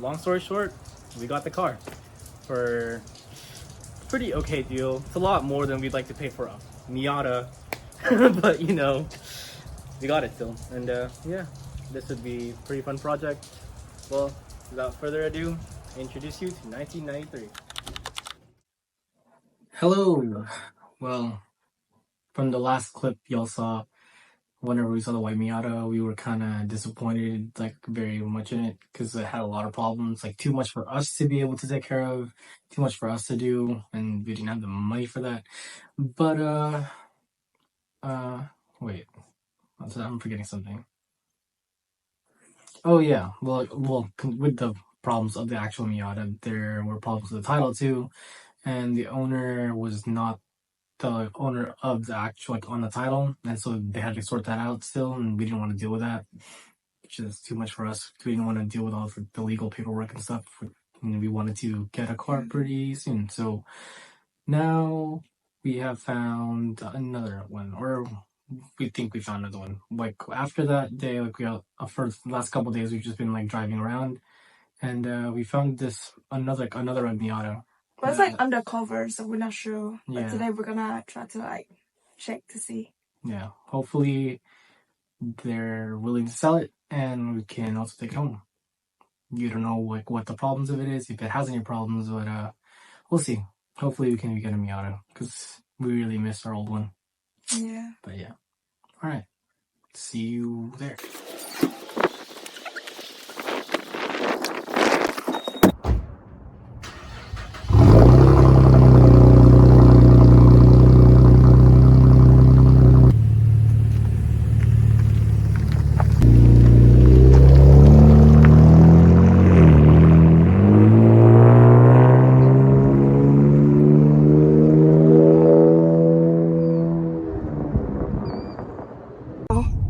long story short, we got the car for a pretty okay deal. It's a lot more than we'd like to pay for a Miata, but you know, we got it still. And yeah, this would be a pretty fun project. Well, without further ado, I introduce you to 1993. Hello. Well, from the last clip y'all saw, whenever we saw the white Miata, we were kind of disappointed, like very much in it, because it had a lot of problems, like too much for us to be able to take care of, too much for us to do, and we didn't have the money for that. But wait, I'm forgetting something. Oh yeah, well, with the problems of the actual Miata, there were problems with the title too, and the owner was not the owner of the actual, like, on the title, and so they had to sort that out still, and we didn't want to deal with that, which is too much for us. We didn't want to deal with all the legal paperwork and stuff. And we wanted to get a car pretty soon, so now we have found another one, or we think we found another one. Like after that day, like for the last couple of days, we've just been like driving around, and we found this another Miata. But it's like undercover, so we're not sure. Yeah. But today we're gonna try to like check to see. Yeah, hopefully they're willing to sell it, and we can also take it home. You don't know like what the problems of it is, if it has any problems, but we'll see. Hopefully we can get a Miata, because we really miss our old one. Yeah. But yeah. Alright. See you there.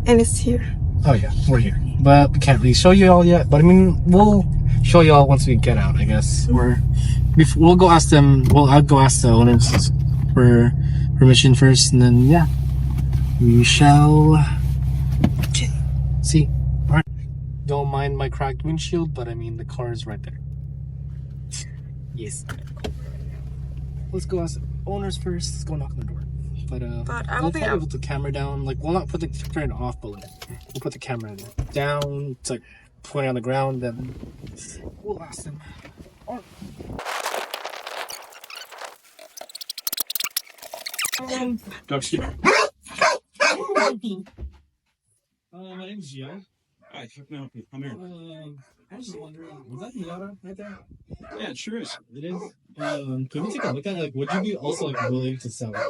And it's here. Oh yeah, we're here. But we can't really show you all yet. But I mean, we'll show you all once we get out, I guess. We'll go ask them. Well, I'll go ask the owners for permission first, and then yeah, we shall see. All right. Don't mind my cracked windshield, but I mean the car is right there. Yes. Let's go ask the owners first. Let's go knock on the door. But I we'll don't probably put the camera down. Like, we'll not put the camera off, but like, we'll put the camera down. It's like pointing on the ground. Then we'll ask them. Excuse me. My name's Joe. Hi, how can I help you? I'm here. I was just wondering, was that Miata right there? Yeah, it sure is. It is. Can we take a look at it? Like, would you be also like willing to sell it?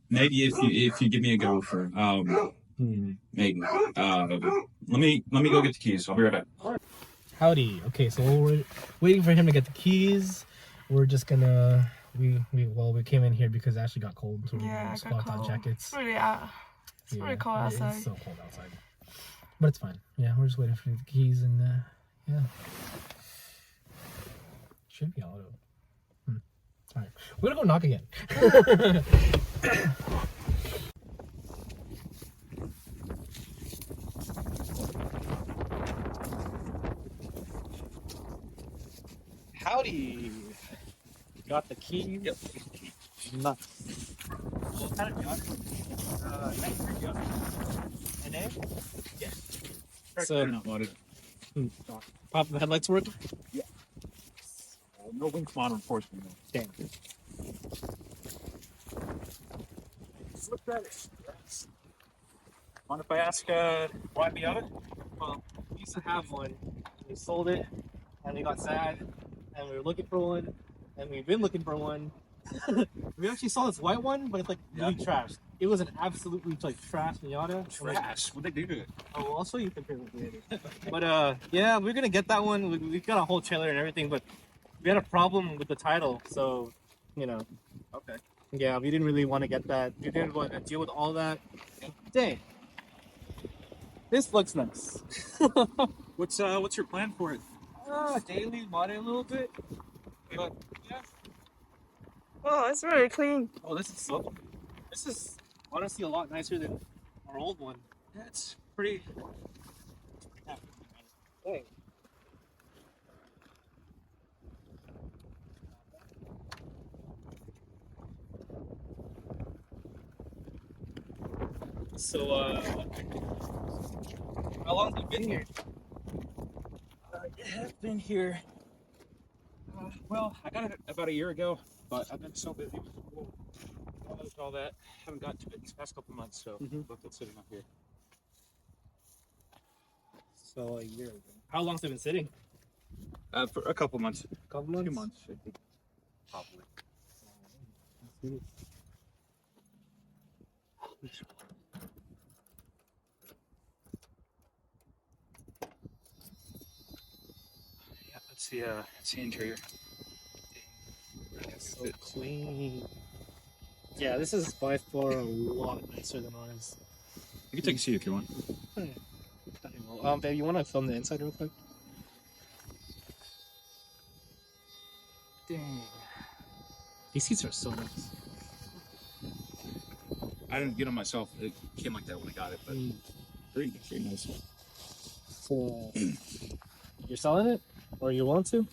Maybe if you give me a go for maybe. Let me go get the keys. I'll be right back. Howdy. Okay, so we're waiting for him to get the keys. We're just gonna we came in here because it actually got cold, so we swapped out jackets. It's really cold outside. It's so cold outside, but it's fine. Yeah, we're just waiting for the keys, and yeah, should be auto. All right, we're gonna go knock again. Howdy. Got the key. Yep. Nuts. What kind of yacht? NA? Yeah. So not wanted. Pop the headlights work? Yeah. No wing model enforcement. Damn. Look at it. Mind if I ask why Miata? Well, we used to have one. We sold it, and we got sad, and we were looking for one, and we've been looking for one. We actually saw this white one, but it's like really trashed. It was an absolutely like trash Miata. Trash. What'd they do to it? Oh, well, I'll show you pictures later. But yeah, we're gonna get that one. We got a whole trailer and everything, but we had a problem with the title, so you know. Okay. Yeah, we didn't really want to get that. We didn't want to deal with all that. Dang. This looks nice. What's your plan for it? Daily mod it a little bit. But yeah. Oh, it's really clean. Oh, this is honestly a lot nicer than Our old one. That's pretty. Dang. So, how long have you been here? I have been here. Well, I got it about a year ago, but I've been so busy with school, all that. Haven't got to it these past couple months, so left it sitting up here. So, a year ago. How long's it been sitting? For a couple months. Couple months? 2 months, I think. Probably. Yeah, let's see interior. So clean. Yeah, this is by far a lot nicer than ours. You can take a seat if you want. Babe, you want to film the inside real quick? Dang. These seats are so nice. I didn't get them myself. It came like that when I got it, but very nice. So, you're selling it? Or you want to?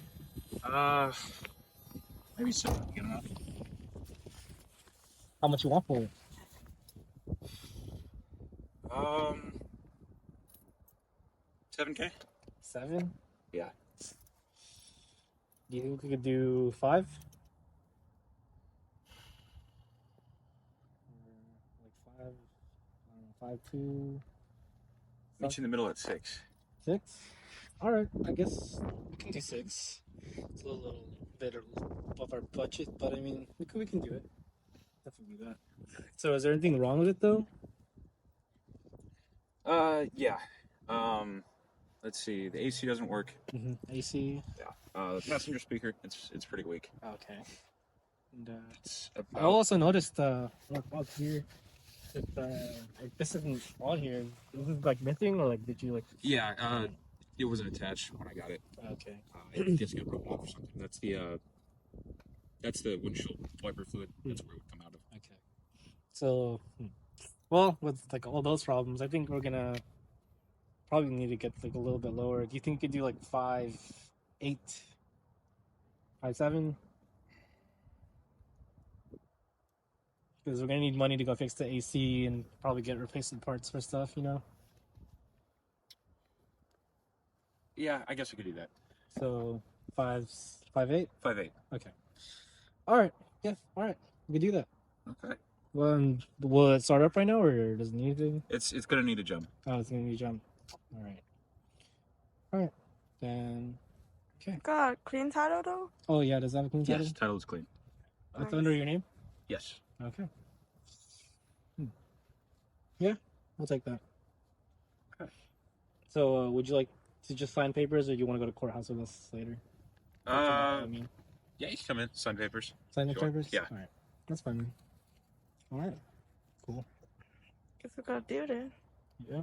Maybe so. Get enough. How much you want for it? 7K? 7? Yeah. Do you think we could do 5? Like 5, I don't know, 5, 2. Meet you in the middle at 6. 6? Alright, I guess we can do 6. It's a little bit above our budget, but I mean, we can do it. Definitely do that. So is there anything wrong with it though? Yeah. Let's see. The AC doesn't work. AC? Yeah. The passenger speaker, it's pretty weak. Okay. And It's I also noticed up here that like, this isn't on here. Is this like missing or like did you like? Yeah. It wasn't attached when I got it. Okay. It just got broken off or something. That's the windshield wiper fluid. That's where it would come out of. Okay. So, well, with like all those problems, I think we're gonna probably need to get like a little bit lower. Do you think you could do like 5, 8, 5, 7? Because we're gonna need money to go fix the AC and probably get replacement parts for stuff, you know. Yeah, I guess we could do that. So 5, 5, 8. 5.8. Okay. All right. Yeah. All right. We can do that. Okay. Well, will it start up right now, or does it need to? It's gonna need a jump. Oh, it's gonna need a jump. All right. All right. Then. Okay. Got clean title though? Oh yeah. Does that have a clean title? Yes, title is clean. It's under your name. Yes. Okay. Yeah, I'll take that. Okay. So, would you like to just sign papers, or do you want to go to courthouse with us later? I mean, Yeah, you can come in, sign papers. sign the Sure. papers. Yeah. All right. That's fine. Man. All right. Cool. Guess we gotta do it. Yeah.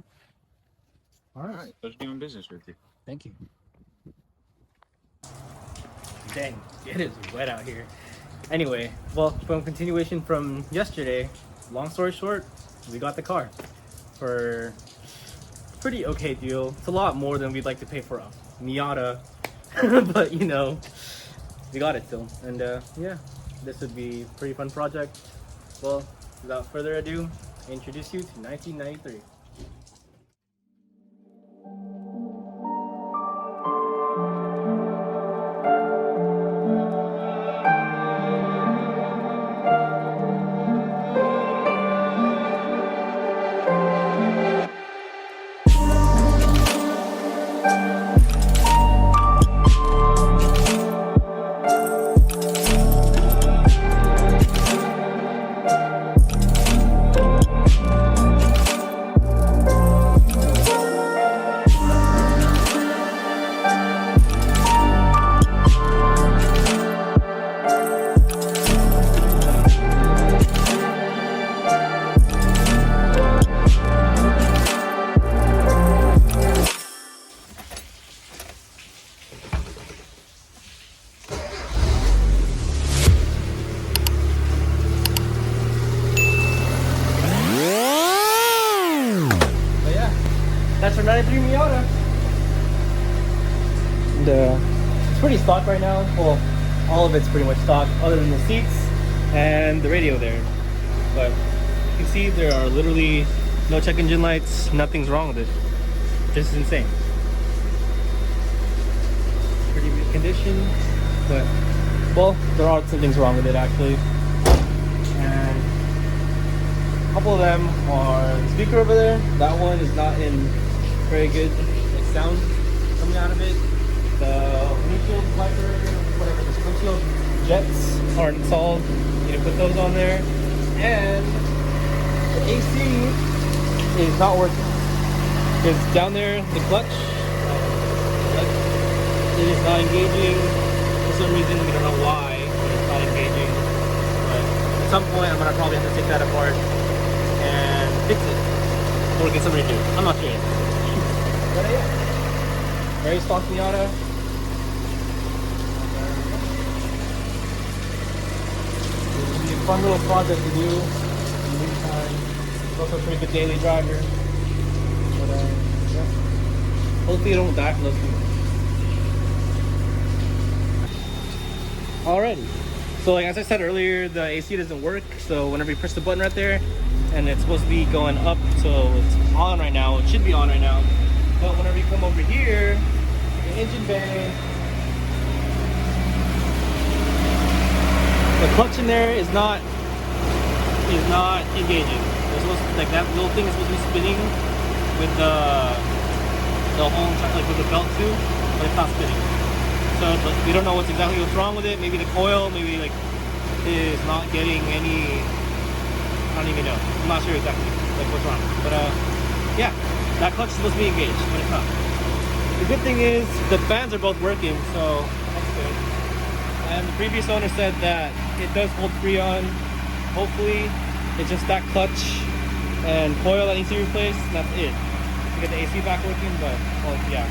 All All right. right, let's doing business with you. Thank you. Dang, it is wet out here. Anyway, well, from continuation from yesterday, long story short, we got the car for a pretty okay deal. It's a lot more than we'd like to pay for a Miata, but you know, we got it still. And yeah, this would be a pretty fun project. Well, without further ado, I introduce you to 1993. that's our 93 Miata. And it's pretty stock right now. Well, all of it's pretty much stock other than the seats and the radio there. But you can see there are literally no check engine lights, nothing's wrong with it. This is insane. Pretty good condition, but well, there are some things wrong with it actually. And a couple of them are the speaker over there. That one is not in very good sound coming out of it. The windshield wiper, whatever, the windshield jets aren't installed. You need to put those on there. And the AC is not working. Because down there, the clutch, it is not engaging. For some reason, we don't know why it's not engaging. But at some point, I'm gonna probably have to take that apart and fix it. Or get somebody to do it. I'm not sure yet. But yeah, very stock Miata. It'll be a fun little project to do in the meantime. It's also a pretty good daily driver. But yeah. Hopefully it don't die from those things. Alrighty. So like as I said earlier, the AC doesn't work. So whenever you press the button right there, and it's supposed to be going up, so it's on right now. It should be on right now. But whenever you come over here, the engine bay, the clutch in there is not engaging. It's supposed to, like that little thing is supposed to be spinning with the whole like with the belt too, but it's not spinning. So we don't know what's wrong with it. Maybe the coil, maybe like is not getting any. I don't even know. I'm not sure exactly like what's wrong. But yeah, that clutch is supposed to be engaged, but it's not. The good thing is the fans are both working, so that's good. And the previous owner said that it does hold Freon. Hopefully, it's just that clutch and coil that needs to be replaced. That's it. To get the AC back working, but well, yeah.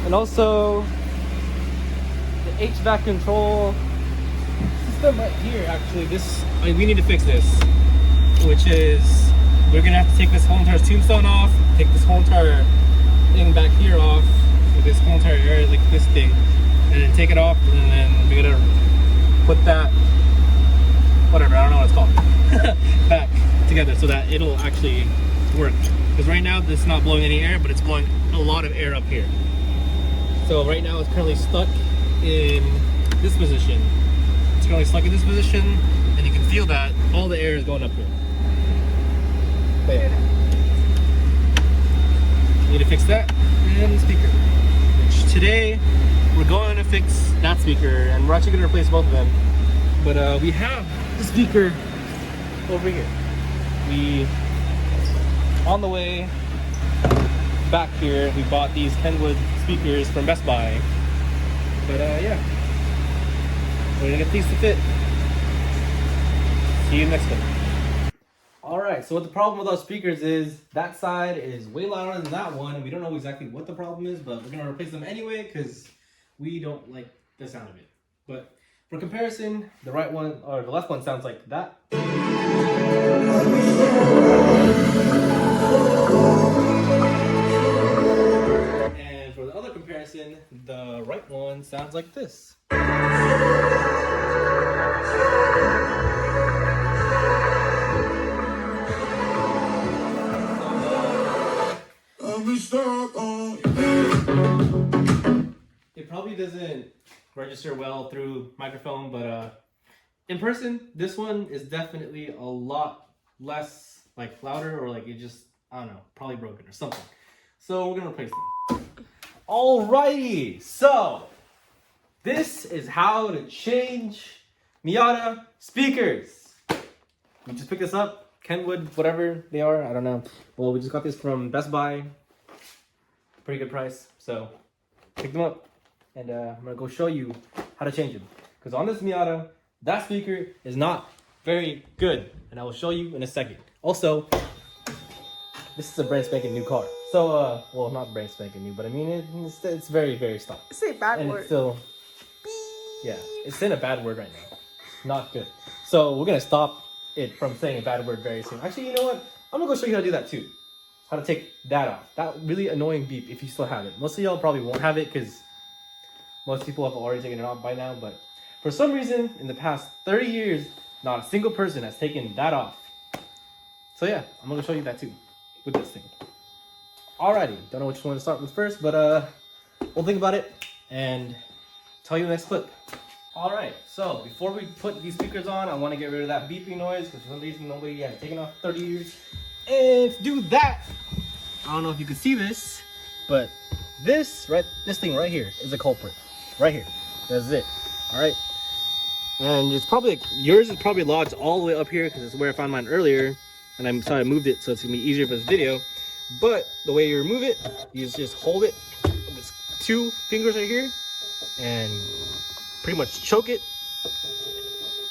And also the HVAC control system right here. Actually, we need to fix this, which is we're gonna have to take this whole entire tombstone off, take this whole entire thing back here off, with this whole entire area, like this thing, and then take it off, and then we're gonna put that, whatever, I don't know what it's called, back together so that it'll actually work. Because right now it's not blowing any air, but it's blowing a lot of air up here. So right now it's currently stuck in this position. It's currently stuck in this position, and you can feel that all the air is going up here. But yeah. Need to fix that and the speaker. Which today we're going to fix that speaker, and we're actually going to replace both of them. But we have the speaker over here. On the way back here, we bought these Kenwood speakers from Best Buy. But yeah, we're gonna get these to fit. See you next one. Alright, so what the problem with our speakers is that side is way louder than that one, and we don't know exactly what the problem is, but we're gonna replace them anyway because we don't like the sound of it. But for comparison, the right one or the left one sounds like that. And for the other comparison, the right one sounds like this. It probably doesn't register well through microphone, but in person, this one is definitely a lot less like louder, or like it just, I don't know, probably broken or something. So we're gonna replace them. Alrighty, so this is how to change Miata speakers. We just picked this up, Kenwood, whatever they are, I don't know. Well, we just got this from Best Buy. Pretty good price, so pick them up, and I'm gonna go show you how to change them. Because on this Miata, that speaker is not very good, and I will show you in a second. Also, this is a brand spanking new car. So, well, not brand spanking new, but I mean, it's very, very stock. Say bad and word. it's still, yeah, it's in a bad word right now. Not good. So we're gonna stop it from saying a bad word very soon. Actually, you know what? I'm gonna go show you how to do that too. how to take that off. That really annoying beep if you still have it. Most of y'all probably won't have it because most people have already taken it off by now, but for some reason, in the past 30 years, not a single person has taken that off. So yeah, I'm gonna show you that too, with this thing. Alrighty, don't know which one to start with first, but we'll think about it and tell you the next clip. Alright, so before we put these speakers on, I want to get rid of that beeping noise because for some reason nobody has taken off 30 years. And to do that, I don't know if you can see this, but this thing right here is a culprit. Right here. That's it. Alright. And it's probably like, yours is probably lodged all the way up here because it's where I found mine earlier. And I moved it so it's gonna be easier for this video. But the way you remove it, you just hold it with 2 fingers right here and pretty much choke it.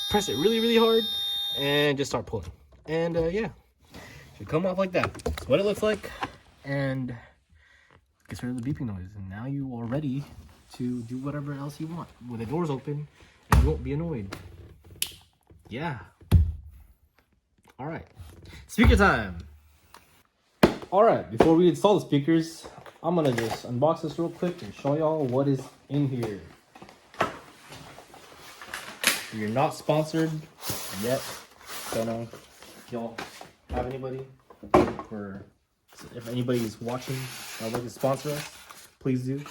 Press it really, really hard and just start pulling. And yeah. Should come off like that. That's what it looks like, and gets rid of the beeping noise. And now you are ready to do whatever else you want with the doors open, and you won't be annoyed. Yeah. All right. Speaker time. All right. Before we install the speakers, I'm gonna just unbox this real quick and show y'all what is in here. You're not sponsored yet. Don't know if y'all have anybody, or if anybody is watching that would like to sponsor us, please do.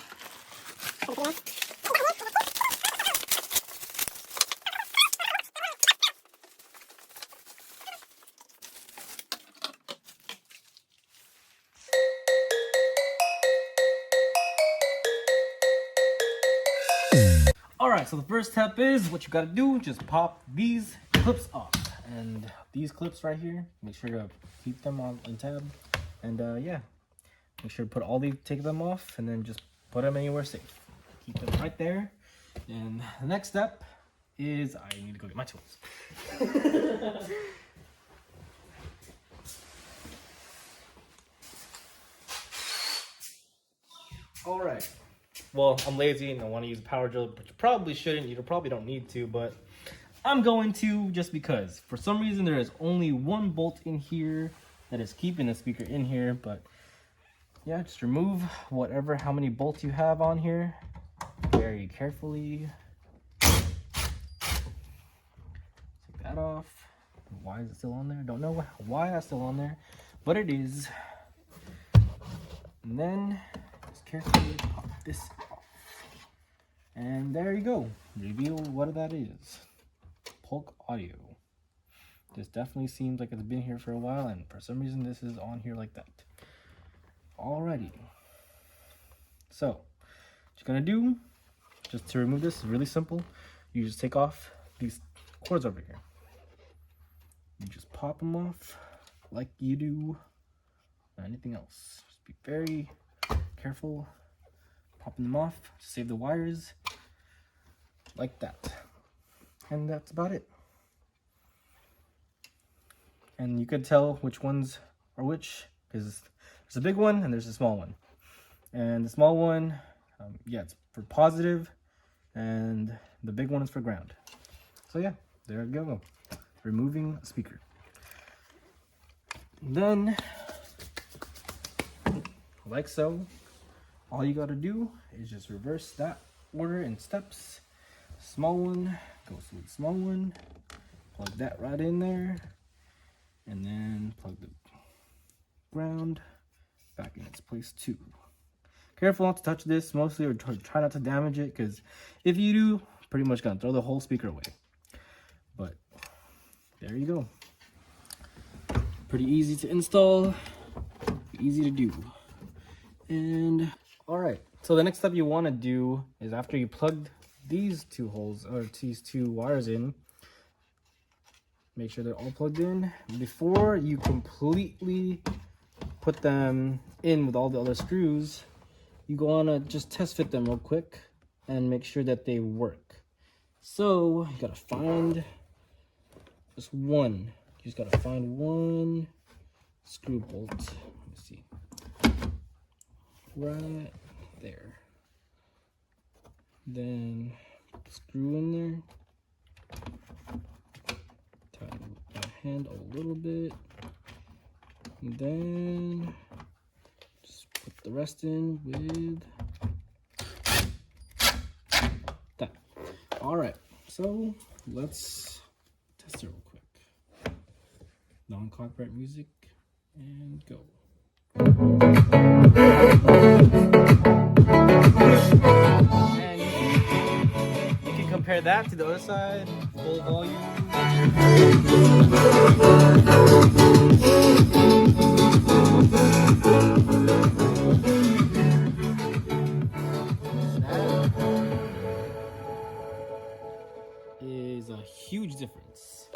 Alright, so the first step is what you gotta do, just pop these clips off. And these clips right here, make sure to keep them on tab. And yeah, make sure to take them off and then just put them anywhere safe. Keep them right there. And the next step is I need to go get my tools. All right. Well, I'm lazy and I want to use a power drill, but you probably shouldn't. You probably don't need to, but I'm going to just because. For some reason, there is only 1 bolt in here that is keeping the speaker in here, but yeah, just remove how many bolts you have on here very carefully. Take that off. Why is it still on there? Don't know why that's still on there, but it is. And then just carefully pop this off. And there you go. Reveal what that is. Polk Audio. This definitely seems like it's been here for a while, and for some reason this is on here like that. Alrighty. So, what you're gonna do, just to remove this, is really simple. You just take off these cords over here. You just pop them off like you do anything else. Just be very careful popping them off to save the wires, like that. And that's about it. And you could tell which ones are which, because there's a big one and there's a small one. And the small one, yeah, it's for positive, and the big one is for ground. So yeah, there we go. Removing a speaker. Then, like so, all you gotta do is just reverse that order in steps. Small one goes to the small one, plug that right in there, and then plug the ground back in its place too. Careful not to touch this mostly, or try not to damage it, because if you do, pretty much gonna throw the whole speaker away. But there you go. Pretty easy to install, easy to do. And all right, so the next step you want to do is after you plugged these 2 holes, or these 2 wires in, make sure they're all plugged in before you completely put them in with all the other screws. You go on to just test fit them real quick and make sure that they work. So you gotta find just one. You just gotta find 1 screw bolt. Let me see. Right there. Then put the screw in there. Tighten my hand a little bit. And then the rest in with that. All right, so let's test it real quick. Non-copyright music and go. And you can compare that to the other side, full volume. Is a huge difference.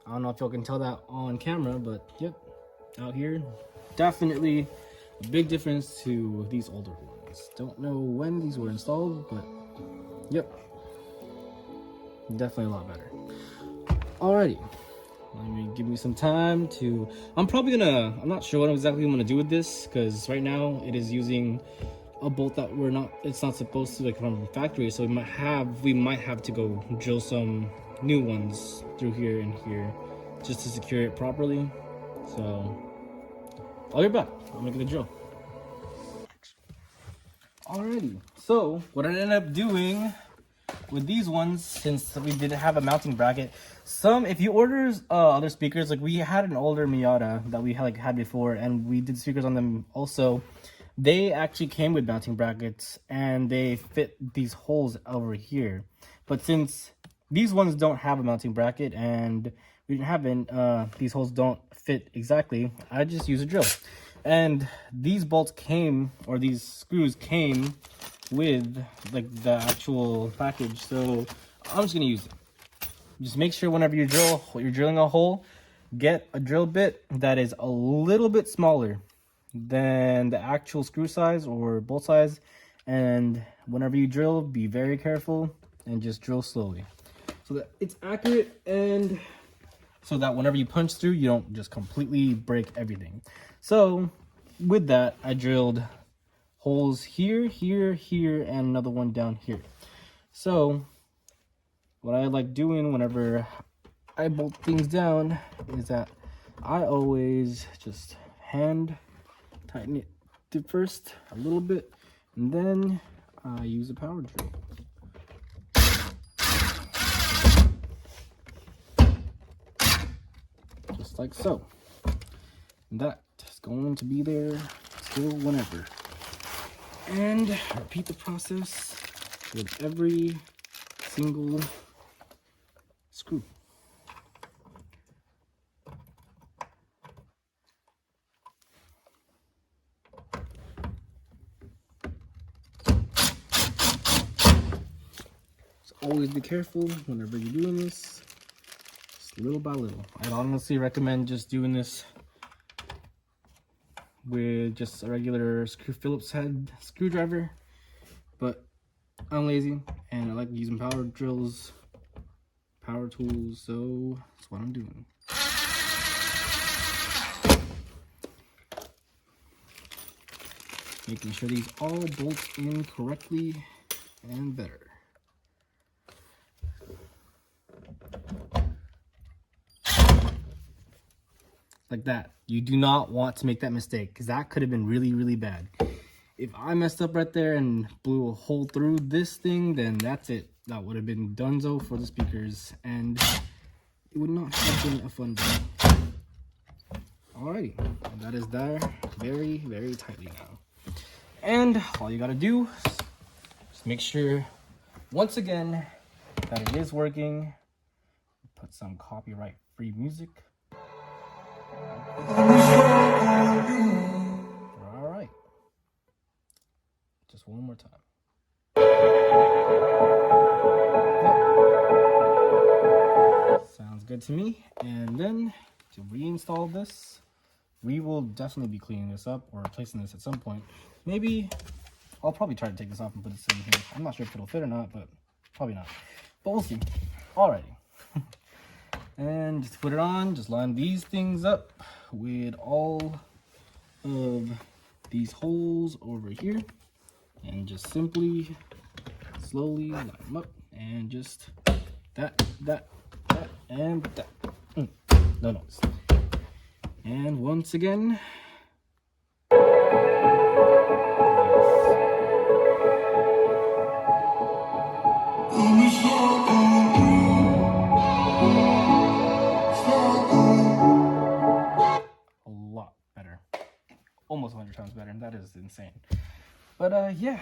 I don't know if y'all can tell that on camera, but yep, out here, definitely a big difference to these older ones. Don't know when these were installed, but yep, definitely a lot better. Alrighty, give me some time to, I'm not sure what exactly I'm gonna do with this, because right now it is using a bolt that it's not supposed to like from factory, so we might have to go drill some new ones through here and here just to secure it properly. So I'll be back. I'll make the drill. Alrighty, so what I ended up doing with these ones, since we didn't have a mounting bracket, if you order other speakers, like we had an older Miata that we had before, and we did speakers on them also. They actually came with mounting brackets and they fit these holes over here. But since these ones don't have a mounting bracket and we didn't have these holes don't fit exactly, I just use a drill. And these bolts came, or these screws came with like the actual package. So I'm just gonna use it. Just make sure whenever you're drilling a hole, get a drill bit that is a little bit smaller than the actual screw size or bolt size, and whenever you drill, be very careful and just drill slowly so that it's accurate, and so that whenever you punch through, you don't just completely break everything. So with that, I drilled holes here, here, here, and another one down here. So what I like doing whenever I bolt things down is that I always just hand tighten it to first a little bit, and then I use a power drill. Just like so. And that is going to be there still whenever. And repeat the process with every single screw. Always be careful whenever you're doing this, just little by little. I'd honestly recommend just doing this with just a regular Phillips head screwdriver, but I'm lazy and I like using power drills, power tools, so that's what I'm doing. Making sure these all bolt in correctly and better. Like that. You do not want to make that mistake, because that could have been really, really bad. If I messed up right there and blew a hole through this thing, then that's it. That would have been donezo for the speakers, and it would not have been a fun day. Alrighty, that is there very, very tightly now. And all you gotta do is just make sure, once again, that it is working. Put some copyright-free music. All right, just one more time. Yep. Sounds good to me. And then to reinstall this, we will definitely be cleaning this up or replacing this at some point. Maybe I'll probably try to take this off and put this in here. I'm not sure if it'll fit or not, but probably not. But we'll see. Alrighty. And just to put it on, just line these things up with all of these holes over here, and just simply slowly line them up, and just that, and that. No noise. And once again, almost 100 times better, and that is insane. But yeah,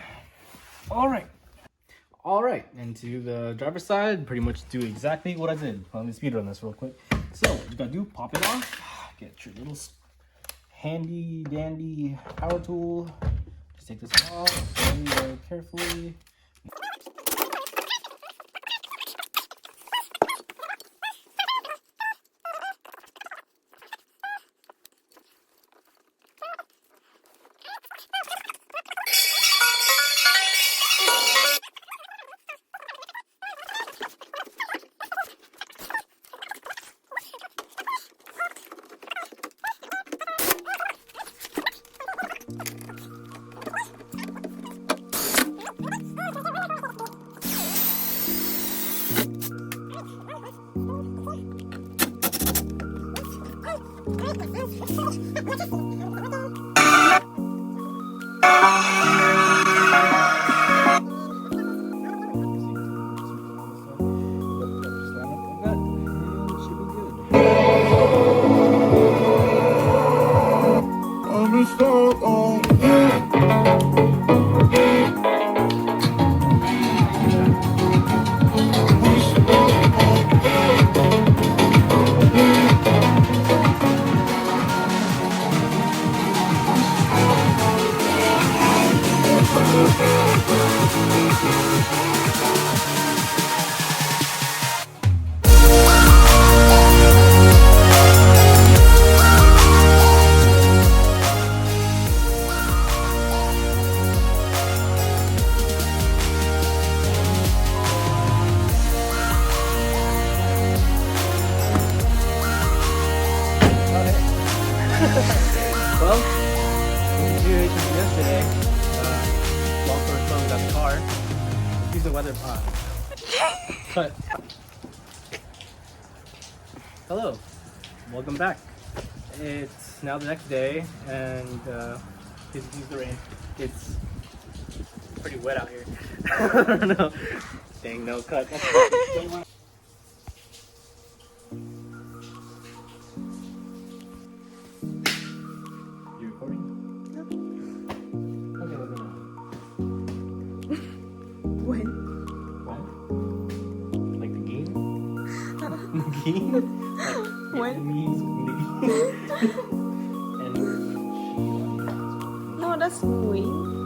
all right, into the driver's side, pretty much do exactly what I did. Let me speed run this real quick. So what you gotta do, pop it off, get your little handy dandy power tool, just take this off very carefully. Well, continuation from yesterday. Long story short, we got the car. Use the weather pod. Cut. Hello, welcome back. It's now the next day, and excuse the rain. It's pretty wet out here. I don't know. Dang, no cut. You recording? No. Okay, let me know. When? What? Like the game? The game? Like When? Vietnamese and No, that's Wing.